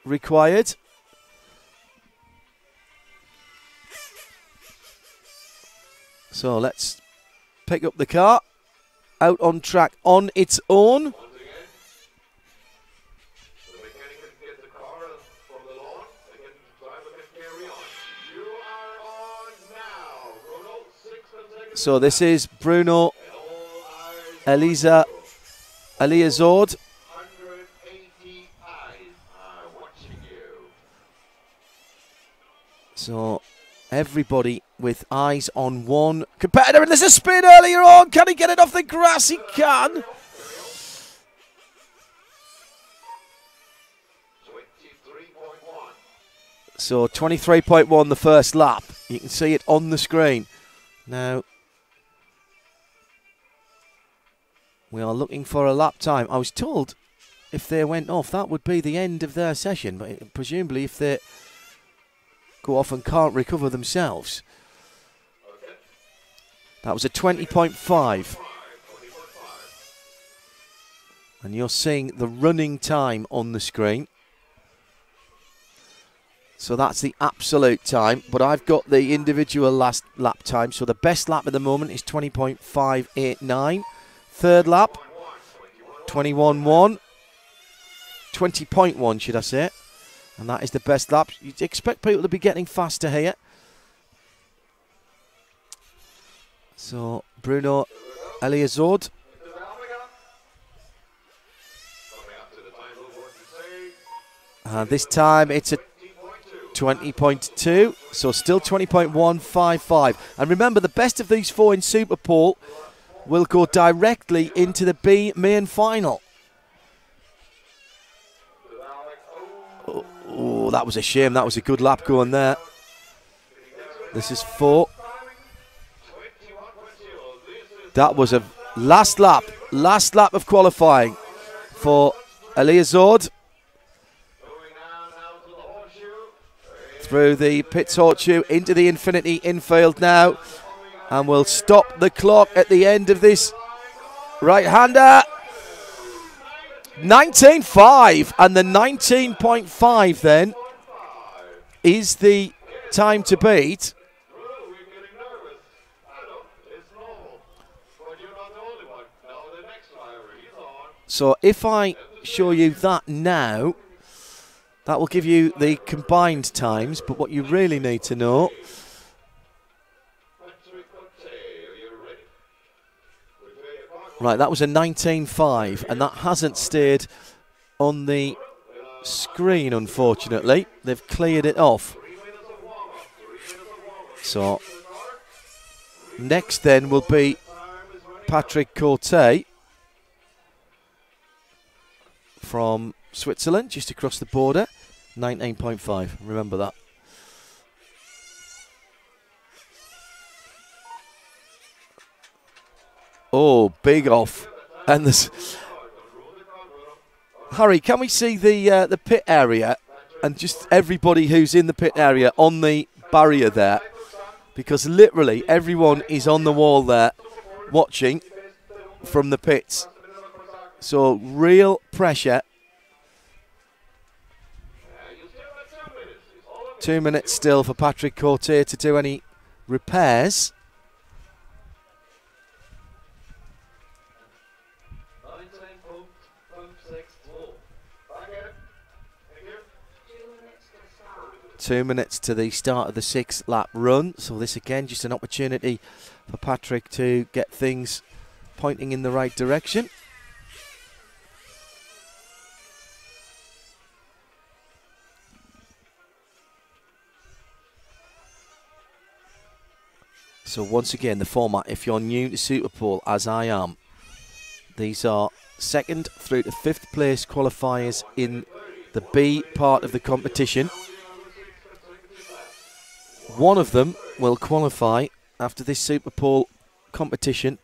required. So let's pick up the car. Out on track on its own. So this is Bruno Eliazord. So everybody with eyes on one competitor, and there's a spin earlier on. Can he get it off the grass? He can. So 23.1 the first lap. You can see it on the screen. Now, we are looking for a lap time. I was told if they went off, that would be the end of their session. But presumably if they go off and can't recover themselves. That was a 20.5. And you're seeing the running time on the screen. So that's the absolute time, but I've got the individual last lap time. So the best lap at the moment is 20.589. Third lap, 21.1. 20.1, should I say. And that is the best lap. You'd expect people to be getting faster here. So Bruno Eliazord. And this time it's a 20.2, so still 20.155. And remember, the best of these four in SuperPole will go directly into the B main final. Oh, that was a shame. That was a good lap going there. This is 4. That was a last lap of qualifying for Eliazord. Through the pits horseshoe into the Infinity infield now. And we'll stop the clock at the end of this right-hander. 19.5. And the 19.5 then is the time to beat. So if I show you that now, that will give you the combined times, but what you really need to know right, that was a 19.5, and that hasn't stayed on the screen, unfortunately. They've cleared it off. So next then will be Patrick Corte from Switzerland, just across the border. 19.5, remember that. Oh, big off. And there's... Harry, can we see the pit area and just everybody who's in the pit area on the barrier there? Because literally everyone is on the wall there watching from the pits. So real pressure. 2 minutes still for Patrick Corte to do any repairs. Two minutes to the start of the 6th lap run. So this again just an opportunity for Patrick to get things pointing in the right direction. So once again, the format, if you're new to SuperPole, as I am, these are 2nd through to 5th place qualifiers in the B part of the competition. One of them will qualify after this SuperPole competition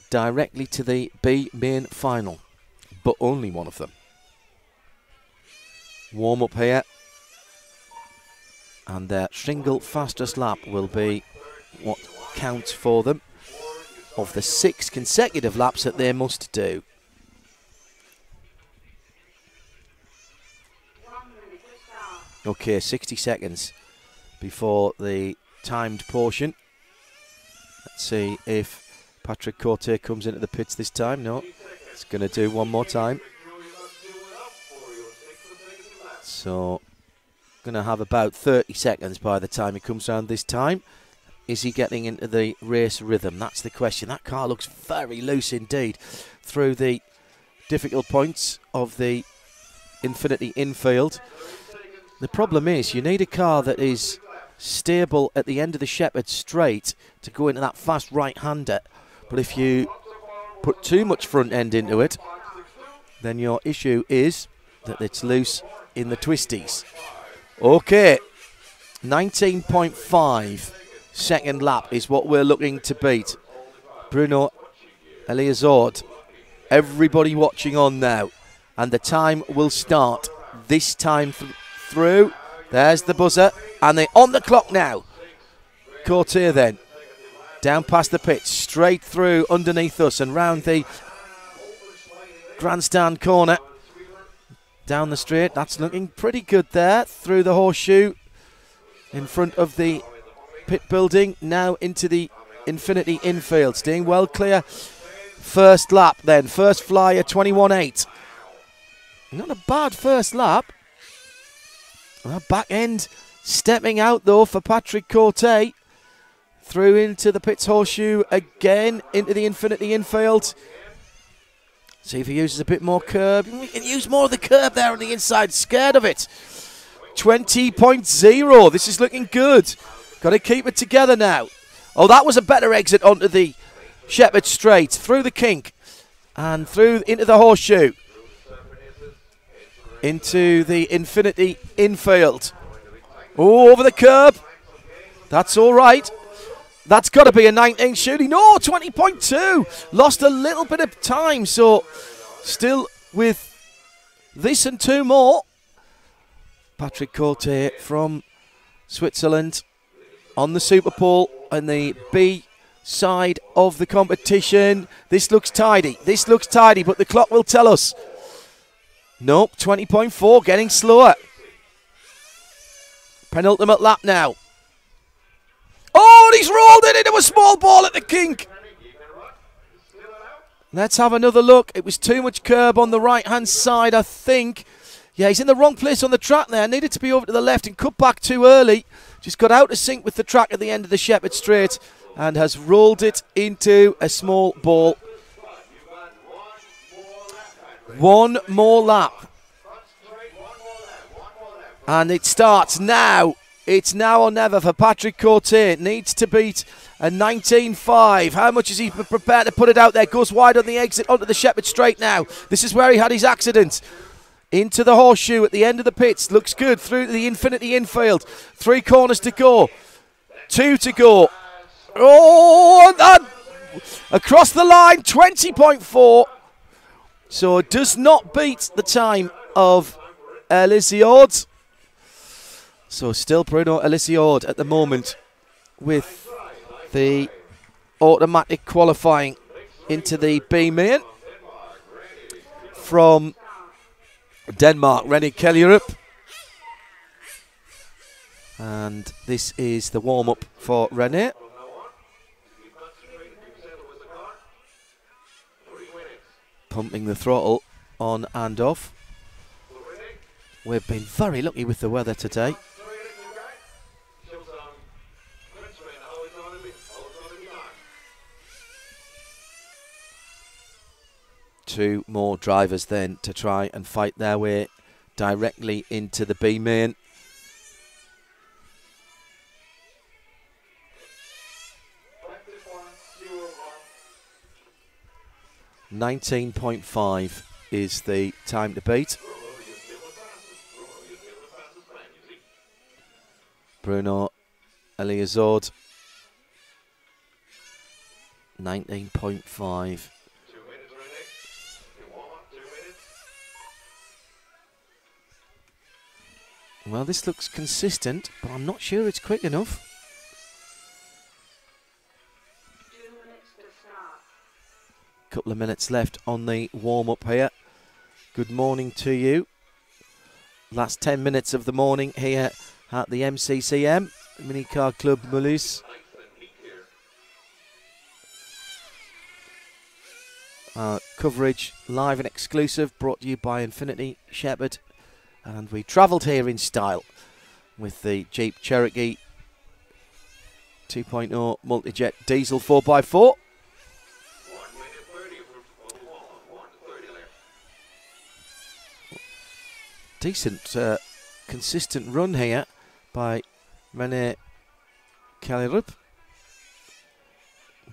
directly to the B main final, but only one of them. Warm up here, and their single fastest lap will be what counts for them of the 6 consecutive laps that they must do. Okay, 60 seconds before the timed portion. Let's see if Patrick Corte comes into the pits this time. No, it's going to do one more time. So, going to have about 30 seconds by the time he comes round this time. Is he getting into the race rhythm? That's the question. That car looks very loose indeed through the difficult points of the Infinity infield. The problem is you need a car that is stable at the end of the Shepherd Straight to go into that fast right-hander. But if you put too much front end into it, then your issue is that it's loose in the twisties. Okay, 19.5 second lap is what we're looking to beat. Bruno Eliazord, everybody watching on now, and the time will start this time through. There's the buzzer, and they're on the clock now. Corte then, down past the pits, straight through underneath us and round the grandstand corner. Down the straight, that's looking pretty good there. Through the horseshoe, in front of the pit building, now into the Infinity infield. Staying well clear. First lap then, first flyer, 21.8. Not a bad first lap. Back end stepping out though for Patrick Corte. Through into the pits horseshoe again, into the Infinity infield. See if he uses a bit more curb. We can use more of the curb there on the inside. Scared of it. 20.0. This is looking good. Got to keep it together now. Oh, that was a better exit onto the Shepherd Straight. Through the kink. And through into the horseshoe. Into the Infinity infield. Oh, over the curb. That's all right. That's got to be a 19 shooting. No, 20.2. Lost a little bit of time. So, still with this and two more. Patrick Corte from Switzerland on the SuperPole and the B side of the competition. This looks tidy. This looks tidy, but the clock will tell us. Nope, 20.4, getting slower. Penultimate lap now. Oh, and he's rolled it into a small ball at the kink. Let's have another look. It was too much curb on the right-hand side, I think. Yeah, he's in the wrong place on the track there. Needed to be over to the left and cut back too early. Just got out of sync with the track at the end of the Shepherd Straight and has rolled it into a small ball. One more lap. And it starts now. It's now or never for Patrick Corte. Needs to beat a 19.5. How much is he prepared to put it out there? Goes wide on the exit onto the Shepherd Straight now. This is where he had his accident. Into the horseshoe at the end of the pits. Looks good through the Infinity infield. 3 corners to go. 2 to go. Oh, that across the line. 20.4. So it does not beat the time of Eliziord. So still Bruno Eliziord at the moment with the automatic qualifying into the B main from Denmark. René Kelly up. And this is the warm-up for René. Pumping the throttle on and off. We've been very lucky with the weather today. Two more drivers then to try and fight their way directly into the B main. .5 is the time to beat. Bruno Eliazord, 19.5. Well, this looks consistent, but I'm not sure it's quick enough. Couple of minutes left on the warm-up here. Good morning to you. last 10 minutes of the morning here at the MCCM, Minicar Club Mulhouse. Coverage live and exclusive, brought to you by Infinity Shepherd. And we travelled here in style with the Jeep Cherokee 2.0 multi-jet diesel 4x4. Decent, consistent run here by René Kelly.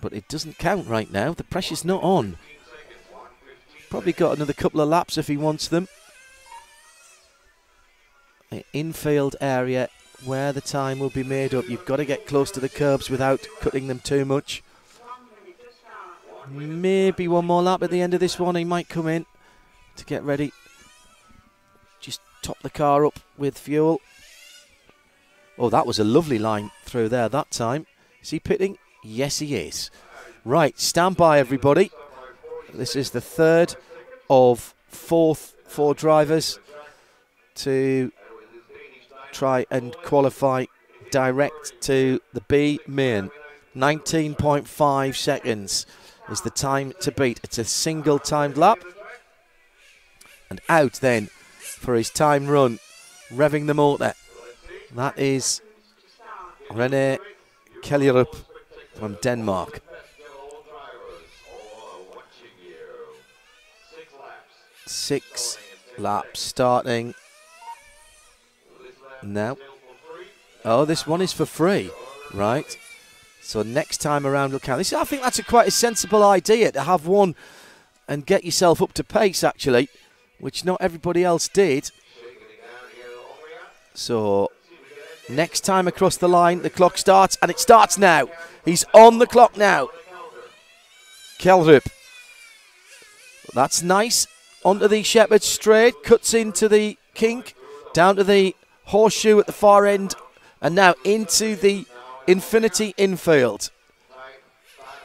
But it doesn't count right now. The pressure's not on. Probably got another couple of laps if he wants them. The infield area where the time will be made up. You've got to get close to the curbs without cutting them too much. Maybe one more lap at the end of this one. He might come in to get ready. Just top the car up with fuel. Oh, that was a lovely line through there that time. Is he pitting? Yes, he is. Right, stand by, everybody. This is the third of four drivers to try and qualify direct to the B main. 19.5 seconds is the time to beat. It's a single timed lap. And out then for his time run, revving the motor. That is René Kelly from Denmark. 6 laps starting now. Oh, this one is for free, right? So next time around will count. I think that's quite a sensible idea, to have one and get yourself up to pace, actually, which not everybody else did. So next time across the line, the clock starts, and it starts now. He's on the clock now. Kelrup. That's nice. Onto the Shepherd straight, cuts into the kink, down to the horseshoe at the far end, and now into the Infinity infield.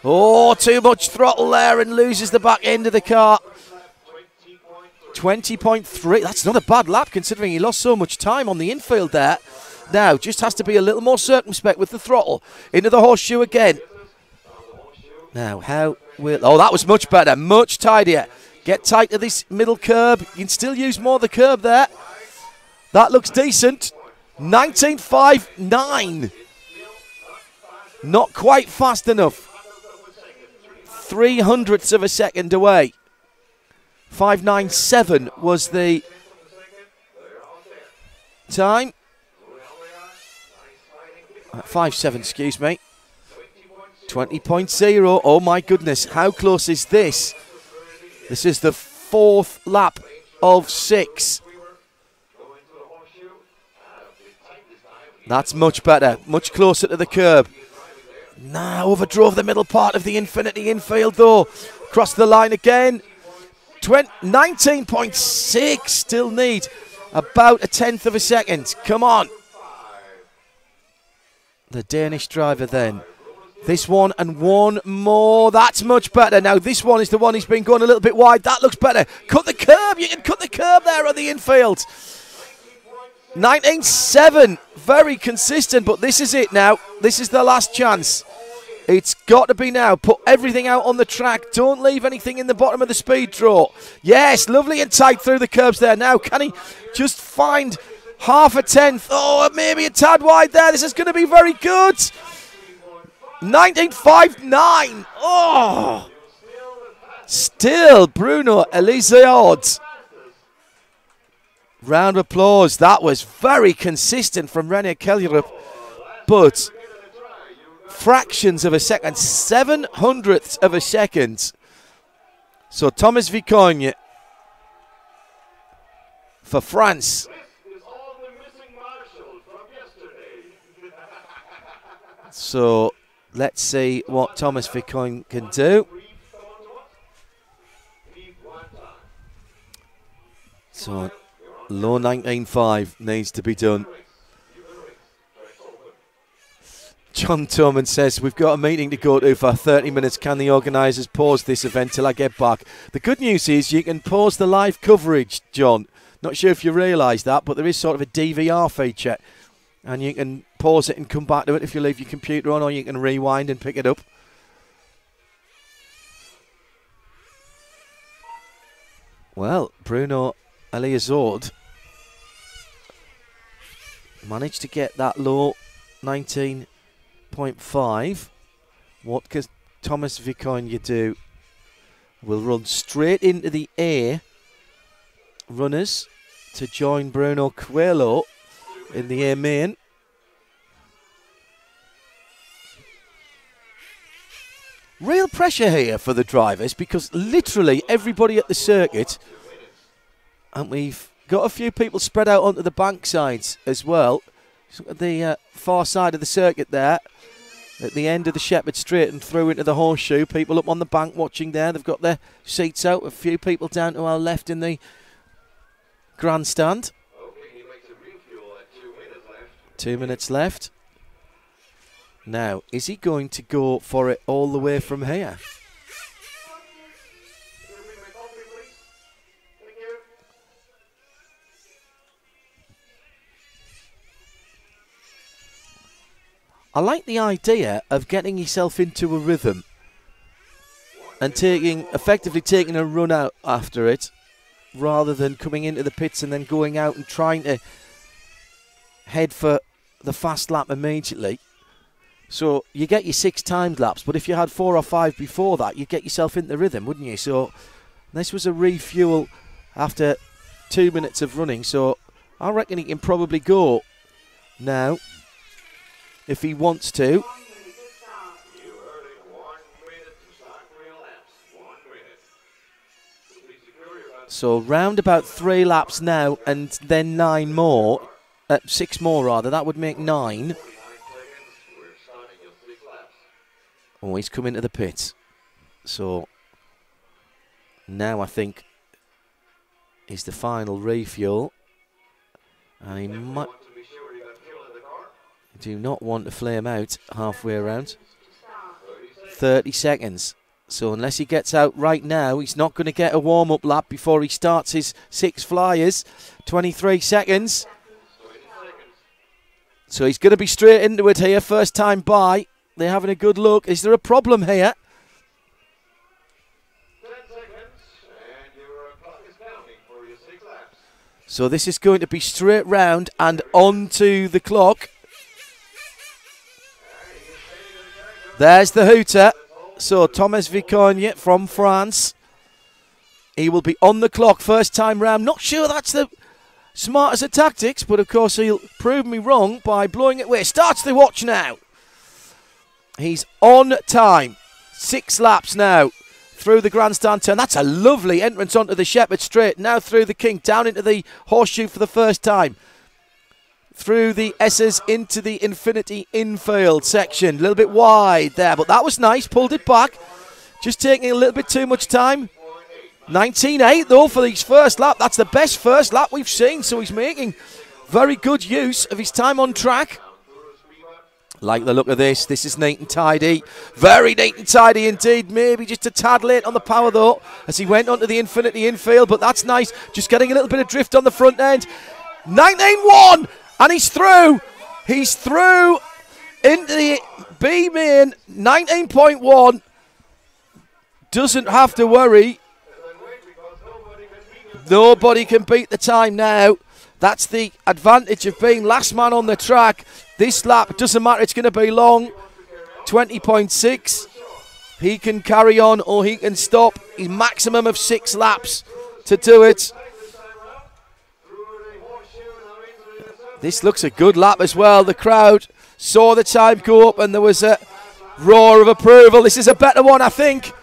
Oh, too much throttle there and loses the back end of the car. 20.3. That's not a bad lap considering he lost so much time on the infield there. Now, just has to be a little more circumspect with the throttle. Into the horseshoe again. Now, how will... Oh, that was much better, much tidier. Get tight to this middle curb. You can still use more of the curb there. That looks decent. 19.59. Not quite fast enough. 0.03 of a second away. 5.97 was the time. 5.7, excuse me. 20.0. Oh my goodness, how close is this? This is the 4th lap of 6. That's much better, much closer to the curb. Nah, overdrove the middle part of the Infinity infield though. Crossed the line again. 19.6, still need about 1/10 of a second. Come on. The Danish driver then. This one and one more. That's much better. Now this one is the one he's been going a little bit wide. That looks better. Cut the curb. You can cut the curb there on the infield. 19.7. Very consistent, but this is it now. This is the last chance. It's got to be now. Put everything out on the track. Don't leave anything in the bottom of the speed draw. Yes, lovely and tight through the curbs there. Now, can he just find 0.5? Oh, maybe a tad wide there. This is going to be very good. 19.59. Oh, still Bruno Eliseod. Round of applause. That was very consistent from René Kelly, but fractions of a second, 0.07 of a second. So Thomas Vicogne for France. So let's see what Thomas Vicogne can do. So low 19.5 needs to be done. John Torman says, we've got a meeting to go to for 30 minutes. Can the organisers pause this event till I get back? The good news is you can pause the live coverage, John. Not sure if you realise that, but there is sort of a DVR feature. And you can pause it and come back to it if you leave your computer on, or you can rewind and pick it up. Well, Bruno Eliazord managed to get that low 19.5. What can Thomas Vicogne do? Will run straight into the air runners to join Bruno Coelho in the air main. Real pressure here for the drivers, because literally everybody at the circuit, and we've got a few people spread out onto the bank sides as well. So at the far side of the circuit there, at the end of the Shepherd Straight and through into the Horseshoe. People up on the bank watching there. They've got their seats out. A few people down to our left in the grandstand. 2 minutes left. Now, is he going to go for it all the way from here? I like the idea of getting yourself into a rhythm and effectively taking a run out after it, rather than coming into the pits and then going out and trying to head for the fast lap immediately. So you get your 6 timed laps, but if you had 4 or 5 before that, you'd get yourself into rhythm, wouldn't you? So this was a refuel after 2 minutes of running, so I reckon he can probably go now if he wants to. So round about 3 laps now, and then 9 more, 6 more rather. That would make 9. Oh, he's come into the pits. So now I think is the final refuel, and he might. Do not want to flame out halfway around. 30 seconds. So unless he gets out right now, he's not going to get a warm-up lap before he starts his 6 flyers. 23 seconds. So he's going to be straight into it here. First time by. They're having a good look. Is there a problem here? 10 seconds, and your clock is counting for your 6 laps. So this is going to be straight round and onto the clock. There's the hooter. So Thomas Vicogne from France. He will be on the clock first time round. Not sure that's the smartest of tactics, but of course he'll prove me wrong by blowing it away. Starts the watch now. He's on time. 6 laps now through the grandstand turn. That's a lovely entrance onto the Shepherd Straight. Now through the kink, down into the Horseshoe for the first time. Through the S's into the Infinity infield section. A little bit wide there, but that was nice. Pulled it back. Just taking a little bit too much time. 19.8 though for his first lap. That's the best first lap we've seen, so he's making very good use of his time on track. Like the look of this. This is neat and tidy. Very neat and tidy indeed. Maybe just a tad late on the power though, as he went onto the Infinity infield, but that's nice. Just getting a little bit of drift on the front end. 19.1! And he's through. He's through into the B main. 19.1. Doesn't have to worry. Nobody can beat the time now. That's the advantage of being last man on the track. This lap, doesn't matter, it's going to be long. 20.6. He can carry on or he can stop. His maximum of 6 laps to do it. This looks a good lap as well. The crowd saw the time go up and there was a roar of approval. This is a better one, I think.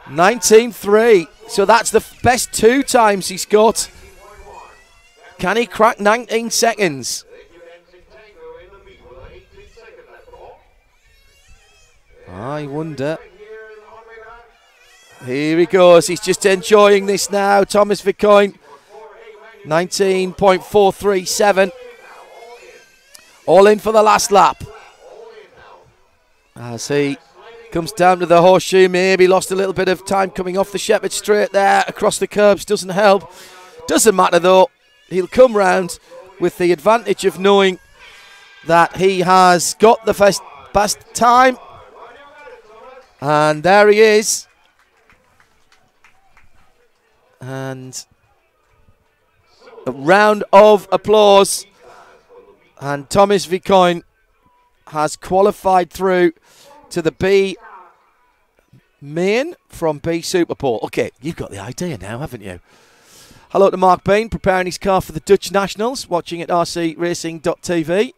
19.3. So that's the best 2 times he's got. Can he crack 19 seconds? I wonder. Here he goes. He's just enjoying this now. Thomas Vicogne. 19.437. All in for the last lap. As he comes down to the Horseshoe, maybe lost a little bit of time coming off the Shepherd Straight there. Across the curbs doesn't help. Doesn't matter though. He'll come round with the advantage of knowing that he has got the best time. And there he is. And a round of applause. And Thomas Vicoin has qualified through to the B main from B SuperPole. Okay, you've got the idea now, haven't you? Hello to Mark Bain, preparing his car for the Dutch Nationals, watching at rcracing.tv.